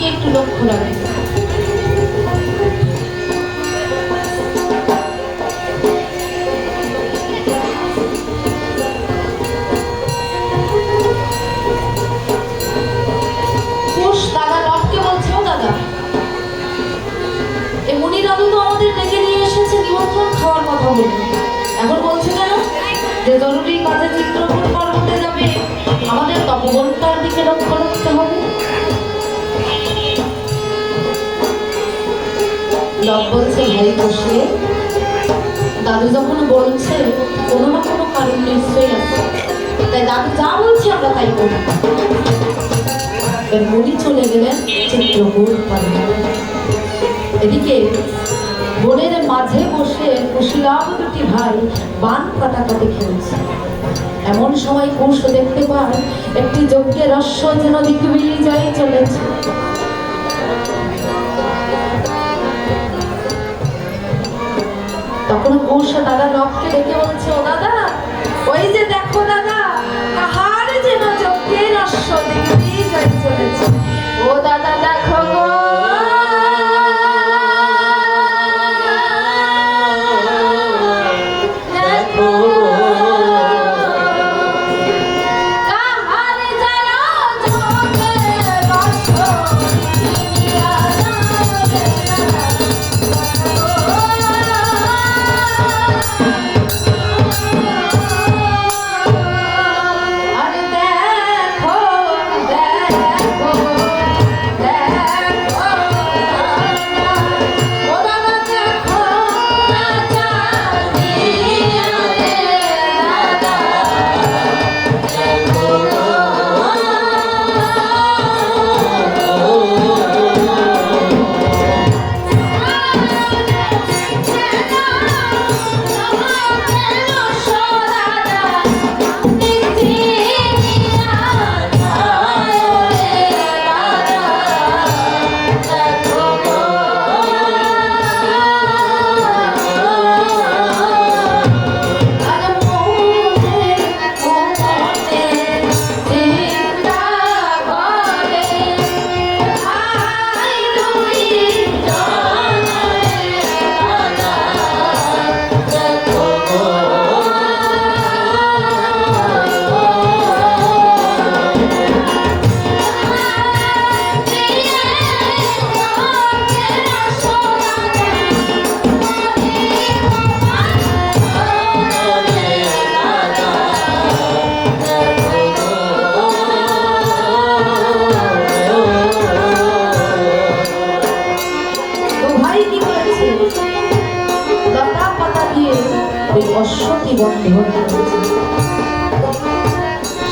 দিকে একটু লক্ষ্য রাখবেন। দাদা লক্ষ্যে বলছে, ও দাদা, এই মুনি দাদু তো আমাদের ডেকে নিয়ে এসেছে নিমন্ত্রণ খাওয়ার কথা বলে, এখন বলছে কেন যে জরুরি কাজে চিত্রকূট পর্বতে যাবে, আমাদের তপবনটার দিকে লক্ষ্য রাখতে হবে। লোক বলছে, ভাই বসে দাদু যখন বলছে কোনো না কোনো কারণ নিশ্চয়ই আছে, তাই দাদু যা বলছে আমরা তাই করি। মুনি চলে গেলেন চিত্রকূট পর্বতে। এদিকে বনের মাঝে বসে কুশীলাভ দুটি ভাই বান কাটাকাটি খেলছে। এমন সময় কুশ দেখতে পায় একটি যজ্ঞের রস্য যেন দিকবিলি যায় চলেছে। তখন কুশ দাদা লক্ষ্যে ডেকে বলছে, ও দাদা, ওই যে দেখো দাদা, কাহার যেন যজ্ঞের রস্য দিকবিলি যায় চলেছে। ও দাদা দেখো গো,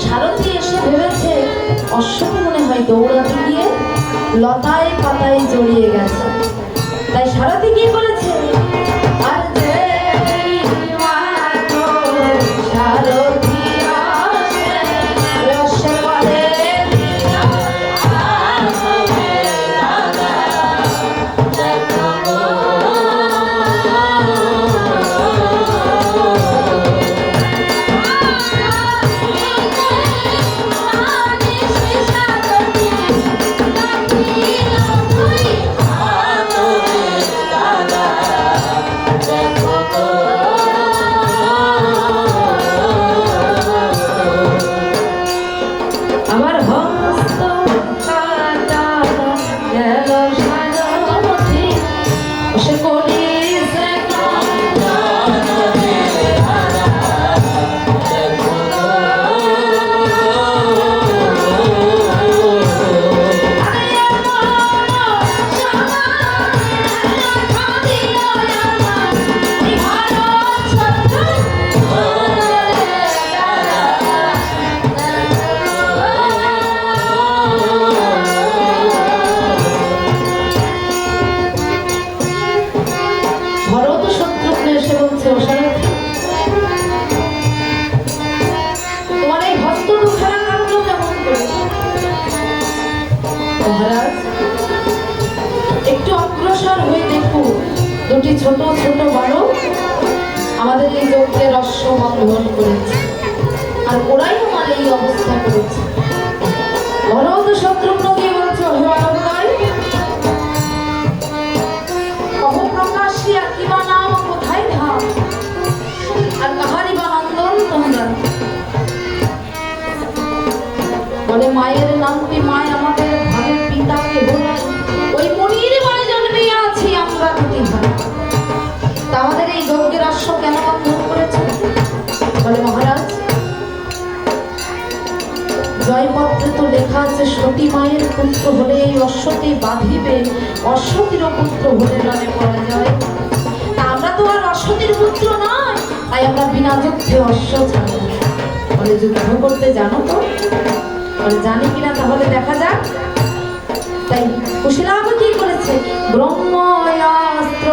সারথি এসে ভেবেছে অশ্বটি মনে হয় দৌড়াতে গিয়ে লতায় পাতায় জড়িয়ে গেছে, তাই সারথি কি করেছে, আর যে সারথি দুটি ছোট ছোট বালক আমাদের এই যজ্ঞে রস্য বন্ধন করেছে, আর ওরাই আমার এই অবস্থা করেছে। ভরত শত্রুঘ্ন দিয়ে বলছে, হে বালক, অশ্বতীর পুত্র হলে এই অশ্বতী বাঁধিবে, অশ্বতীর পুত্র হলে নামে পড়া যায়। তা আমরা তো আর অশ্বতীর পুত্র নয়, তাই আমরা বিনা যুদ্ধে অশ্ব ছাড়ব। বলে যুদ্ধ করতে জানো তো? বলে জানি কিনা তাহলে দেখা যাক। তাই কুশীলাভ কি করেছে? ব্রহ্মাস্ত্র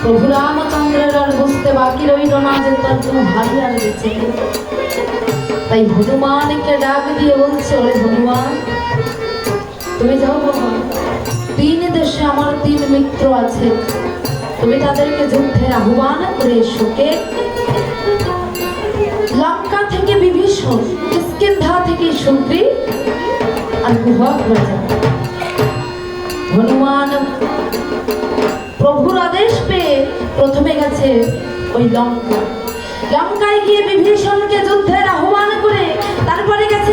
প্রভু রামচন্দ্রের আর বুঝতে বাকি রইল না যে তার কোনো ভাই আর বেঁচে নেই। তাই হনুমানকে ডাক দিয়ে বলছে, ওরে হনুমান, তুমি যাও বাবা, 3 দেশে আমার 3 মিত্র আছে, তুমি তাদেরকে যুদ্ধের আহ্বান করে এসোকে। লঙ্কা থেকে বিভীষণ, কিষ্কিন্ধা থেকে সুগ্রীব আর কুহক রাজা। হনুমান প্রভুর আদেশ পেয়ে প্রথমে গেছে ওই লঙ্কায় গিয়ে বিভীষণকে যুদ্ধের আহ্বান করে তারপরে গেছে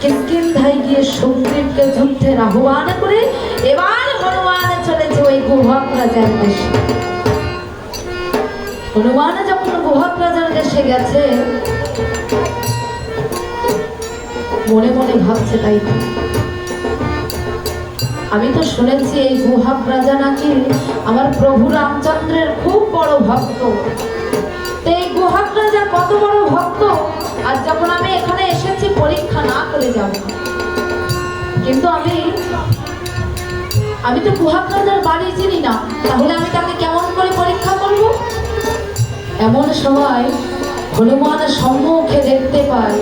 কিষ্কিন্ধায় গিয়ে সুগ্রীবকে যুদ্ধের আহ্বান করে এবার হনুমান চলেছে ওই গুহক রাজার দেশে। হনুমান যখন গুহক রাজার দেশে গেছে মনে মনে ভাবছে, তাই আমি তো শুনেছি এই গুহক রাজা নাকি আমার প্রভু রামচন্দ্রের খুব বড় ভক্ত। এই গুহক রাজা কত বড় ভক্ত, আর যখন আমি এখানে এসেছি পরীক্ষা না করে যাব। কিন্তু আমি তো গুহক রাজার বাড়ি চিনি না, তাহলে আমি তাকে কেমন করে পরীক্ষা করব? এমন সময় হনুমান সম্মুখে দেখতে পায়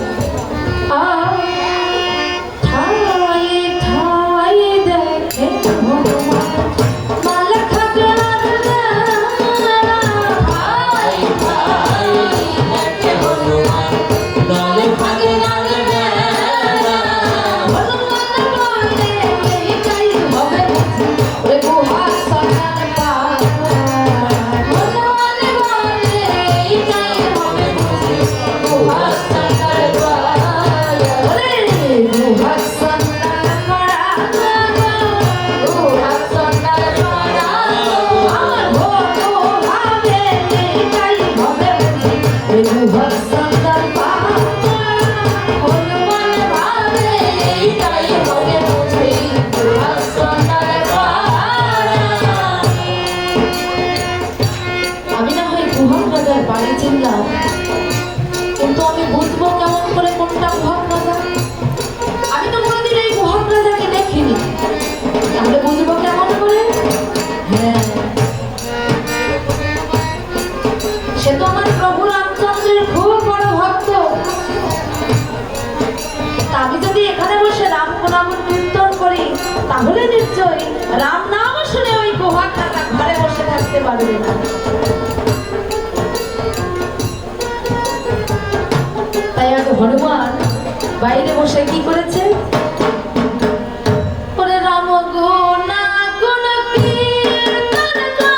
কিন্তু আমি বুঝবো কেমন করে কোনটা গুহক রাজা? আমি তো কোনোদিন এই গুহক রাজাকে দেখিনি, তাহলে বুঝবো কেমন করে? হ্যাঁ, সে তো আমার প্রভু রামচন্দ্রের খুব বড় ভক্ত। আমি যদি এখানে বসে রাম নাম কীর্তন করি তাহলে নিশ্চয়ই রাম নাম শুনে ওই গুহক রাজা ঘরে বসে থাকতে পারবে না। তাই আগে হনুমান বাইরে বসে কি করেছে? রাম গুণা গুণ কীর্তন করে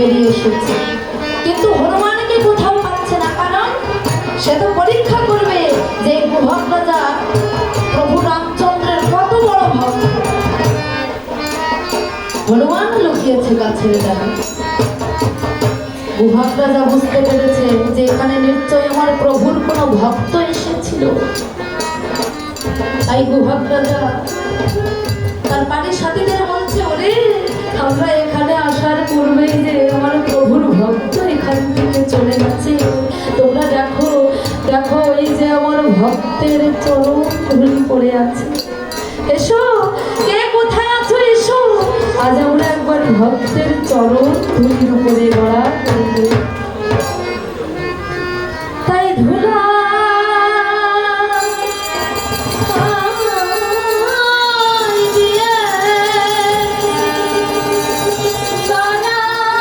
বেরিয়ে এসেছে, কিন্তু হনুমানকে কোথাও পাচ্ছে না। কারণ সে তো পরীক্ষা করবে যে গুহক রাজা প্রভু রামচন্দ্রের কত বড় ভক্ত। হনুমান লুকিয়েছে গাছের ডালে। গুহক রাজা বুঝতে পেরেছে যে এখানে নিশ্চয়ই আমার প্রভুর কোনো ভক্ত এসেছিল। তাই গুহক রাজা তার বাড়ির সাথীদের বলছে, ওরে আমরা এখানে আসার পূর্বেই যে আমার প্রভুর ভক্ত এখান থেকে চলে গেছে, তোমরা দেখো দেখো এই যে আমার ভক্তের চরণ ধুলি পড়ে আছে, এসো কে কোথায় আছো এসো, আজ আমরা একবার ভক্তের চরণ ধুলির উপরে